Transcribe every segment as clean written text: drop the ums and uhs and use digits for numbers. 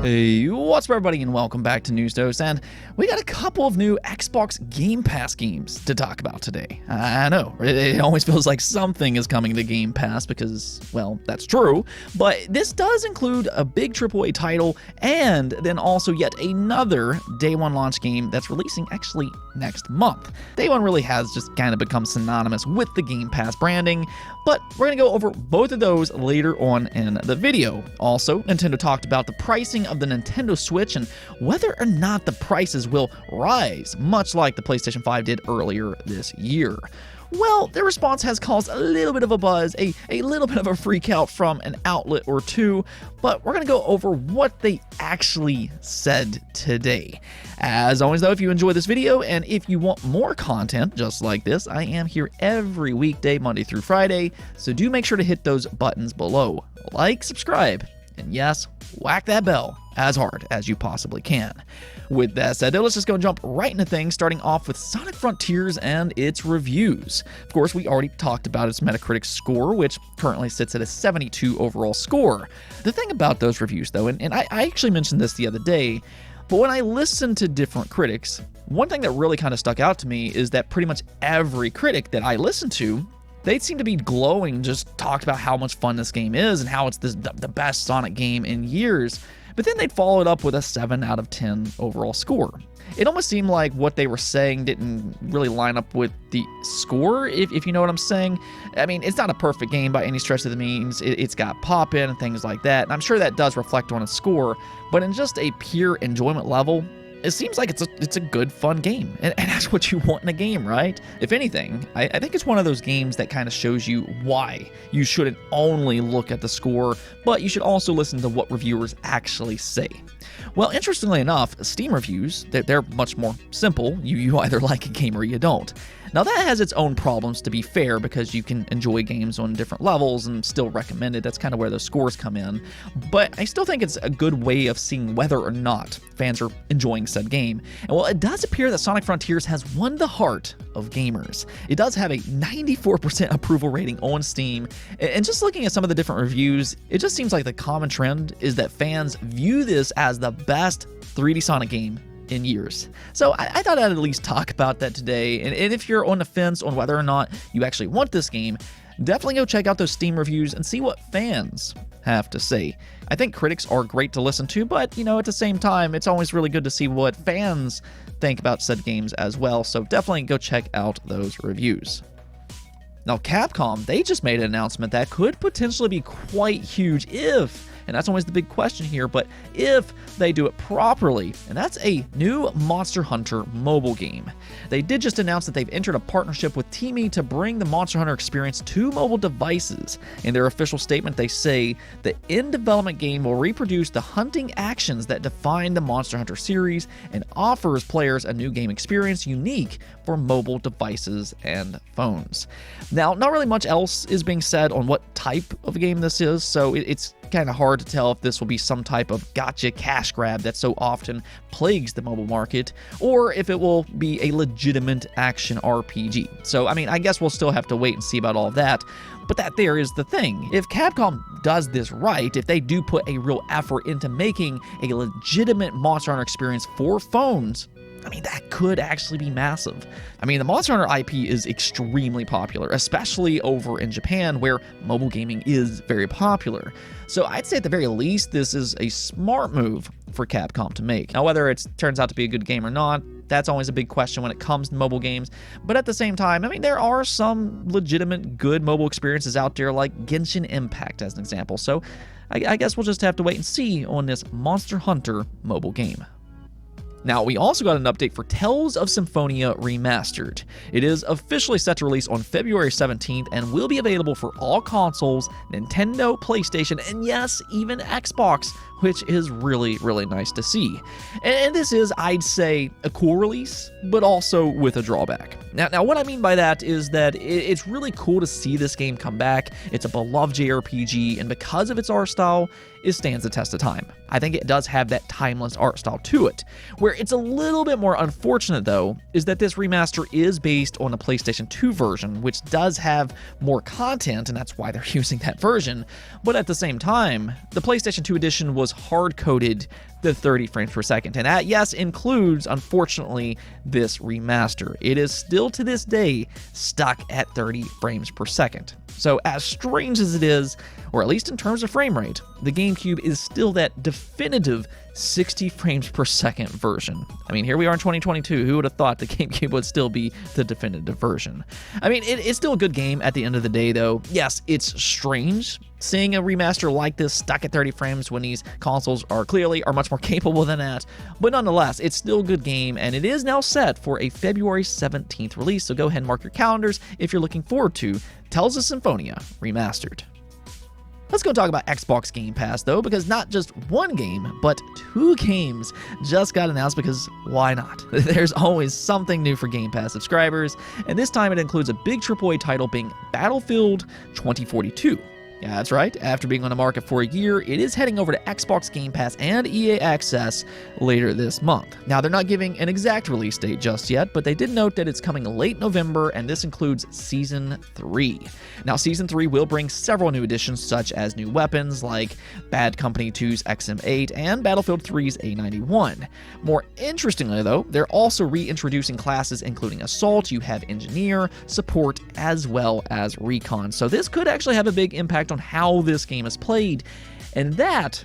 Hey, what's up everybody and welcome back to News Dose, and we got a couple of new Xbox Game Pass games to talk about today. I know, it always feels like something is coming to Game Pass because, well, that's true, but this does include a big AAA title and then also yet another Day 1 launch game that's releasing actually next month. Day 1 really has just kind of become synonymous with the Game Pass branding, but we're going to go over both of those later on in the video. Also, Nintendo talked about the pricing of the Nintendo Switch and whether or not the prices will rise, much like the PlayStation 5 did earlier this year. Well, their response has caused a little bit of a buzz, a little bit of a freak out from an outlet or two, but we're going to go over what they actually said today. As always though, if you enjoy this video and if you want more content just like this, I am here every weekday, Monday through Friday, so do make sure to hit those buttons below. Like, subscribe, and yes, whack that bell as hard as you possibly can. With that said, let's just go and jump right into things, starting off with Sonic Frontiers and its reviews. Of course, we already talked about its Metacritic score, which currently sits at a 72 overall score. The thing about those reviews, though, and I actually mentioned this the other day, but when I listened to different critics, one thing that really kind of stuck out to me is that pretty much every critic that I listened to, they seem to be glowing, just talked about how much fun this game is and how it's the best Sonic game in years, but then they'd follow it up with a 7 out of 10 overall score. It almost seemed like what they were saying didn't really line up with the score, if you know what I'm saying. I mean, it's not a perfect game by any stretch of the means. It's got pop-in and things like that, and I'm sure that does reflect on its score, but in just a pure enjoyment level, it seems like it's a good, fun game, and that's what you want in a game, right? If anything, I think it's one of those games that kind of shows you why you shouldn't only look at the score, but you should also listen to what reviewers actually say. Well, interestingly enough, Steam reviews, they're much more simple. You either like a game or you don't. Now that has its own problems, to be fair, because you can enjoy games on different levels and still recommend it. That's kind of where those scores come in. But I still think it's a good way of seeing whether or not fans are enjoying said game. And well, it does appear that Sonic Frontiers has won the heart of gamers. It does have a 94% approval rating on Steam, and just looking at some of the different reviews, it just seems like the common trend is that fans view this as the best 3D Sonic game in years. So I thought I'd at least talk about that today, and if you're on the fence on whether or not you actually want this game, definitely go check out those Steam reviews and see what fans have to say. I think critics are great to listen to, but you know, at the same time, it's always really good to see what fans think about said games as well, so definitely go check out those reviews. Now Capcom, they just made an announcement that could potentially be quite huge if, and that's always the big question here, but if they do it properly, and that's a new Monster Hunter mobile game. They did just announce that they've entered a partnership with Teamy to bring the Monster Hunter experience to mobile devices. In their official statement, they say the in-development game will reproduce the hunting actions that define the Monster Hunter series and offers players a new game experience unique for mobile devices and phones. Now, not really much else is being said on what type of game this is, so it's kind of hard to tell if this will be some type of gotcha cash grab that so often plagues the mobile market, or if it will be a legitimate action RPG. So, I mean, I guess we'll still have to wait and see about all of that, but that there is the thing. If Capcom does this right, if they do put a real effort into making a legitimate Monster Hunter experience for phones, I mean, that could actually be massive. I mean, the Monster Hunter IP is extremely popular, especially over in Japan, where mobile gaming is very popular. So I'd say at the very least, this is a smart move for Capcom to make. Now, whether it turns out to be a good game or not, that's always a big question when it comes to mobile games. But at the same time, I mean, there are some legitimate good mobile experiences out there, like Genshin Impact as an example. So I guess we'll just have to wait and see on this Monster Hunter mobile game. Now, we also got an update for Tales of Symphonia Remastered. It is officially set to release on February 17th and will be available for all consoles, Nintendo, PlayStation, and yes, even Xbox, which is really, really nice to see. And this is, I'd say, a cool release, but also with a drawback. Now what I mean by that is that it's really cool to see this game come back. It's a beloved JRPG, and because of its art style, it stands the test of time. I think it does have that timeless art style to it. Where it's a little bit more unfortunate, though, is that this remaster is based on the PlayStation 2 version, which does have more content, and that's why they're using that version. But at the same time, the PlayStation 2 edition was hard-coded the 30 frames per second. And that, yes, includes, unfortunately, this remaster. It is still to this day stuck at 30 frames per second. So as strange as it is, or at least in terms of frame rate, the GameCube is still that definitive 60 frames per second version. I mean, here we are in 2022. Who would have thought the GameCube would still be the definitive version? I mean, it's still a good game at the end of the day, though. Yes, it's strange seeing a remaster like this stuck at 30 frames when these consoles are much more capable than that. But nonetheless, it's still a good game, and it is now set for a February 17th release. So go ahead and mark your calendars if you're looking forward to Tales of Symphonia Remastered. Let's go talk about Xbox Game Pass, though, because not just one game, but 2 games just got announced, because why not? There's always something new for Game Pass subscribers, and this time it includes a big AAA title being Battlefield 2042. Yeah, that's right. After being on the market for a year, it is heading over to Xbox Game Pass and EA Access later this month. Now, they're not giving an exact release date just yet, but they did note that it's coming late November, and this includes Season 3. Now, Season 3 will bring several new additions, such as new weapons like Bad Company 2's XM8 and Battlefield 3's A91. More interestingly, though, they're also reintroducing classes including Assault, you have Engineer, Support, as well as Recon. So this could actually have a big impact on how this game is played, and that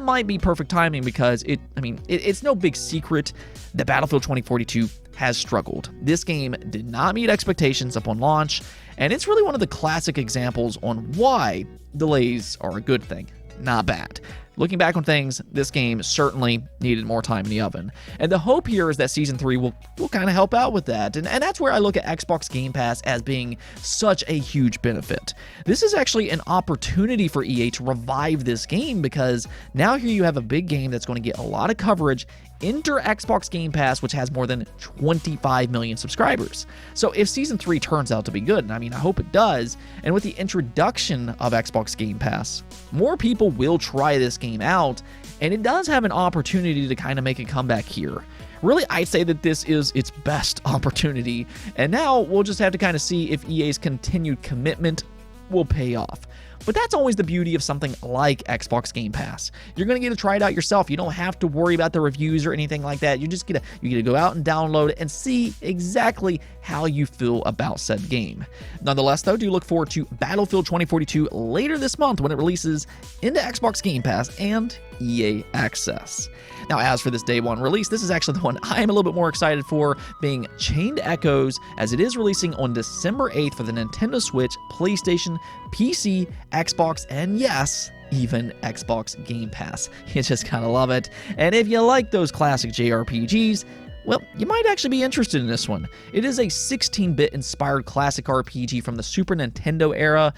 might be perfect timing, because it's no big secret that Battlefield 2042 has struggled. This game did not meet expectations upon launch, and it's really one of the classic examples on why delays are a good thing, not bad. Looking back on things, this game certainly needed more time in the oven. And the hope here is that Season 3 will kind of help out with that. And that's where I look at Xbox Game Pass as being such a huge benefit. This is actually an opportunity for EA to revive this game, because now here you have a big game that's going to get a lot of coverage. Enter Xbox Game Pass, which has more than 25 million subscribers. So if Season 3 turns out to be good, and I hope it does, and with the introduction of Xbox Game Pass, more people will try this game out, and it does have an opportunity to kind of make a comeback here. Really, I'd say that this is its best opportunity, and now we'll just have to kind of see if EA's continued commitment will pay off. But that's always the beauty of something like Xbox Game Pass. You're going to get to try it out yourself. You don't have to worry about the reviews or anything like that. You get to go out and download it and see exactly how you feel about said game. Nonetheless, though, do look forward to Battlefield 2042 later this month when it releases into Xbox Game Pass and EA Access. Now, as for this day one release, this is actually the one I am a little bit more excited for, being Chained Echoes, as it is releasing on December 8th for the Nintendo Switch, PlayStation, PC, Xbox, and yes, even Xbox Game Pass. You just gotta love it. And if you like those classic JRPGs, well, you might actually be interested in this one. It is a 16-bit inspired classic RPG from the Super Nintendo era.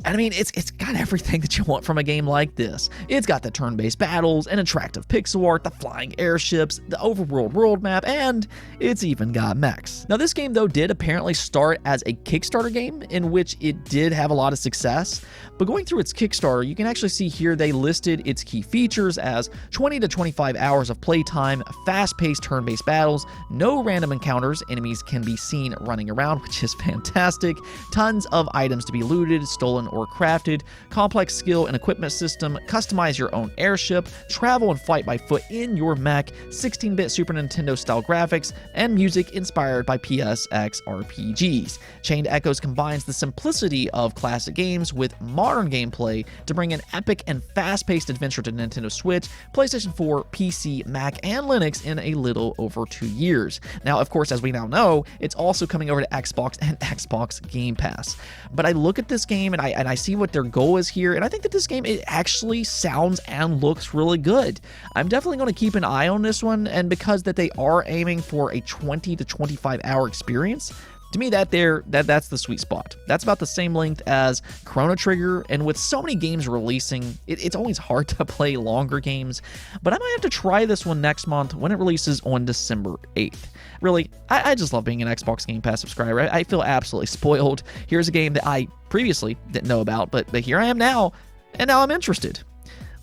And it's got everything that you want from a game like this. It's got the turn-based battles, an attractive pixel art, the flying airships, the overworld world map, and it's even got mechs. Now, this game, though, did apparently start as a Kickstarter game, in which it did have a lot of success. But going through its Kickstarter, you can actually see here they listed its key features as 20 to 25 hours of playtime, fast-paced turn-based battles, no random encounters, enemies can be seen running around, which is fantastic, tons of items to be looted, stolen, or crafted, complex skill and equipment system, customize your own airship, travel and fight by foot in your mech, 16-bit Super Nintendo style graphics, and music inspired by PSX RPGs. Chained Echoes combines the simplicity of classic games with modern gameplay to bring an epic and fast-paced adventure to Nintendo Switch, PlayStation 4, PC, Mac, and Linux in a little over 2 years. Now, of course, as we now know, it's also coming over to Xbox and Xbox Game Pass. But I look at this game and I see what their goal is here, and I think that this game, it actually sounds and looks really good. I'm definitely going to keep an eye on this one, and because that they are aiming for a 20 to 25 hour experience, to me, that's the sweet spot. That's about the same length as Chrono Trigger, and with so many games releasing, it's always hard to play longer games, but I might have to try this one next month when it releases on December 8th. Really, I just love being an Xbox Game Pass subscriber. I feel absolutely spoiled. Here's a game that I previously didn't know about, but here I am now, and now I'm interested.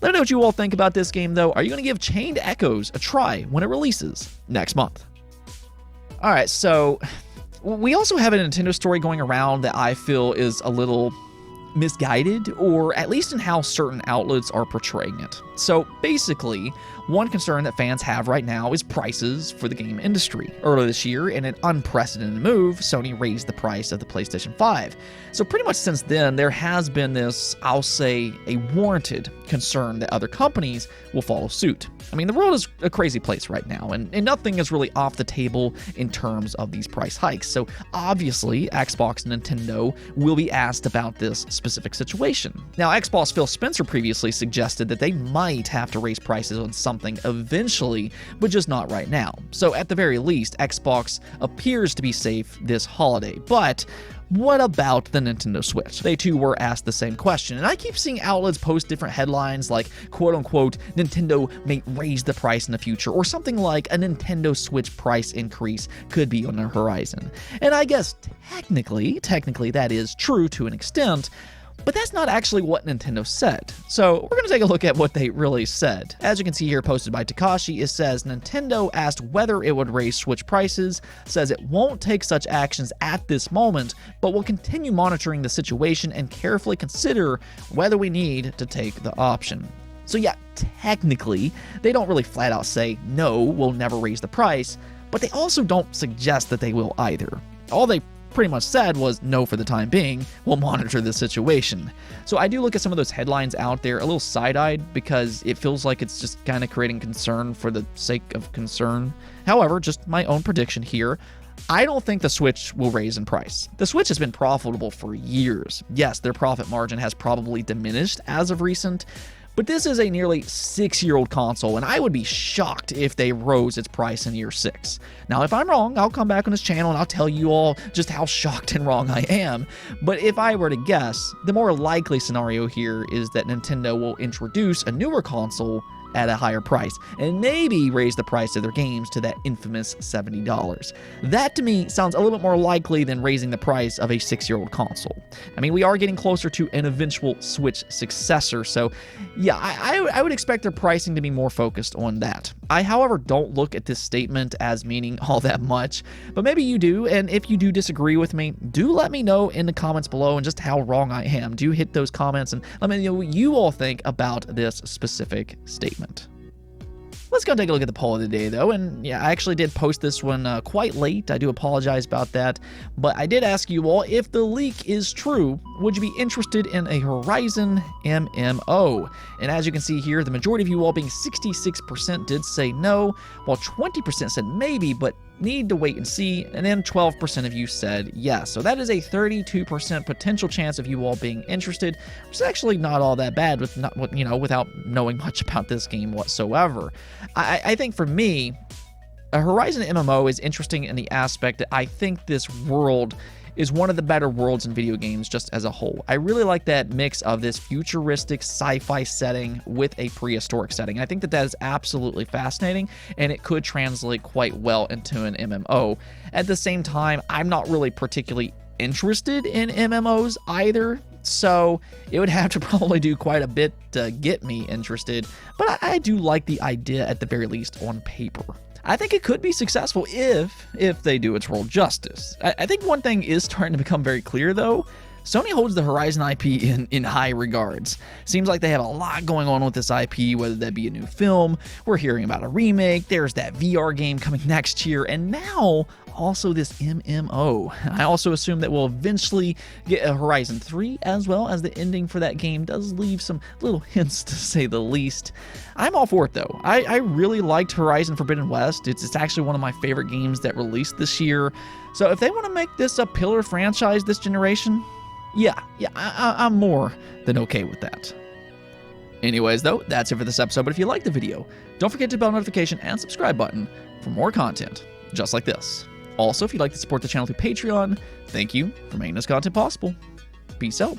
Let me know what you all think about this game, though. Are you going to give Chained Echoes a try when it releases next month? All right, so we also have a Nintendo story going around that I feel is a little misguided, or at least in how certain outlets are portraying it. So basically, one concern that fans have right now is prices for the game industry. Earlier this year, in an unprecedented move, Sony raised the price of the PlayStation 5. So pretty much since then, there has been this, I'll say, a warranted concern that other companies will follow suit. I mean, the world is a crazy place right now, and nothing is really off the table in terms of these price hikes. So obviously, Xbox and Nintendo will be asked about this specific situation. Now, Xbox Phil Spencer previously suggested that they might have to raise prices on something eventually, but just not right now. So at the very least, Xbox appears to be safe this holiday. But what about the Nintendo Switch? They too were asked the same question, and I keep seeing outlets post different headlines like, quote-unquote, Nintendo may raise the price in the future, or something like a Nintendo Switch price increase could be on the horizon. And I guess technically that is true to an extent, but that's not actually what Nintendo said. So we're going to take a look at what they really said. As you can see here, posted by Takashi, it says Nintendo asked whether it would raise Switch prices, says it won't take such actions at this moment, but will continue monitoring the situation and carefully consider whether we need to take the option. So yeah, technically, they don't really flat out say, no, we'll never raise the price, but they also don't suggest that they will either. All they pretty much said was no for the time being, we'll monitor the situation. So I do look at some of those headlines out there a little side-eyed because it feels like it's just kind of creating concern for the sake of concern. However, just my own prediction here, I don't think the Switch will raise in price. The Switch has been profitable for years. Yes, their profit margin has probably diminished as of recent, but this is a nearly 6-year-old console, and I would be shocked if they rose its price in year 6. Now, if I'm wrong, I'll come back on this channel and I'll tell you all just how shocked and wrong I am. But if I were to guess, the more likely scenario here is that Nintendo will introduce a newer console at a higher price, and maybe raise the price of their games to that infamous $70. That to me sounds a little bit more likely than raising the price of a 6-year-old console. I mean, we are getting closer to an eventual Switch successor, so yeah, I would expect their pricing to be more focused on that. I, however, don't look at this statement as meaning all that much, but maybe you do, and if you do disagree with me, do let me know in the comments below and just how wrong I am. Do hit those comments and let me know what you all think about this specific statement. Let's go take a look at the poll of the day, though, and yeah, I actually did post this one quite late. I do apologize about that, but I did ask you all, if the leak is true, would you be interested in a Horizon MMO? And as you can see here, the majority of you all, being 66%, did say no, while 20% said maybe, but need to wait and see, and then 12% of you said yes. So that is a 32% potential chance of you all being interested, which is actually not all that bad without knowing much about this game whatsoever. I think for me, a Horizon MMO is interesting in the aspect that I think this world is one of the better worlds in video games just as a whole. I really like that mix of this futuristic sci-fi setting with a prehistoric setting. I think that is absolutely fascinating, and it could translate quite well into an MMO. At the same time, I'm not really particularly interested in MMOs either, so it would have to probably do quite a bit to get me interested, but I do like the idea at the very least on paper. I think it could be successful if they do its role justice. I think one thing is starting to become very clear, though. Sony holds the Horizon IP in high regards. Seems like they have a lot going on with this IP, whether that be a new film, we're hearing about a remake, there's that VR game coming next year, and now also this MMO. I also assume that we'll eventually get a Horizon 3, as well as the ending for that game does leave some little hints, to say the least. I'm all for it, though. I really liked Horizon Forbidden West. It's actually one of my favorite games that released this year. So if they want to make this a pillar franchise this generation, yeah, I'm more than okay with that. Anyways, though, that's it for this episode, but if you liked the video, don't forget to bell notification and subscribe button for more content just like this. Also, if you'd like to support the channel through Patreon, thank you for making this content possible. Peace out.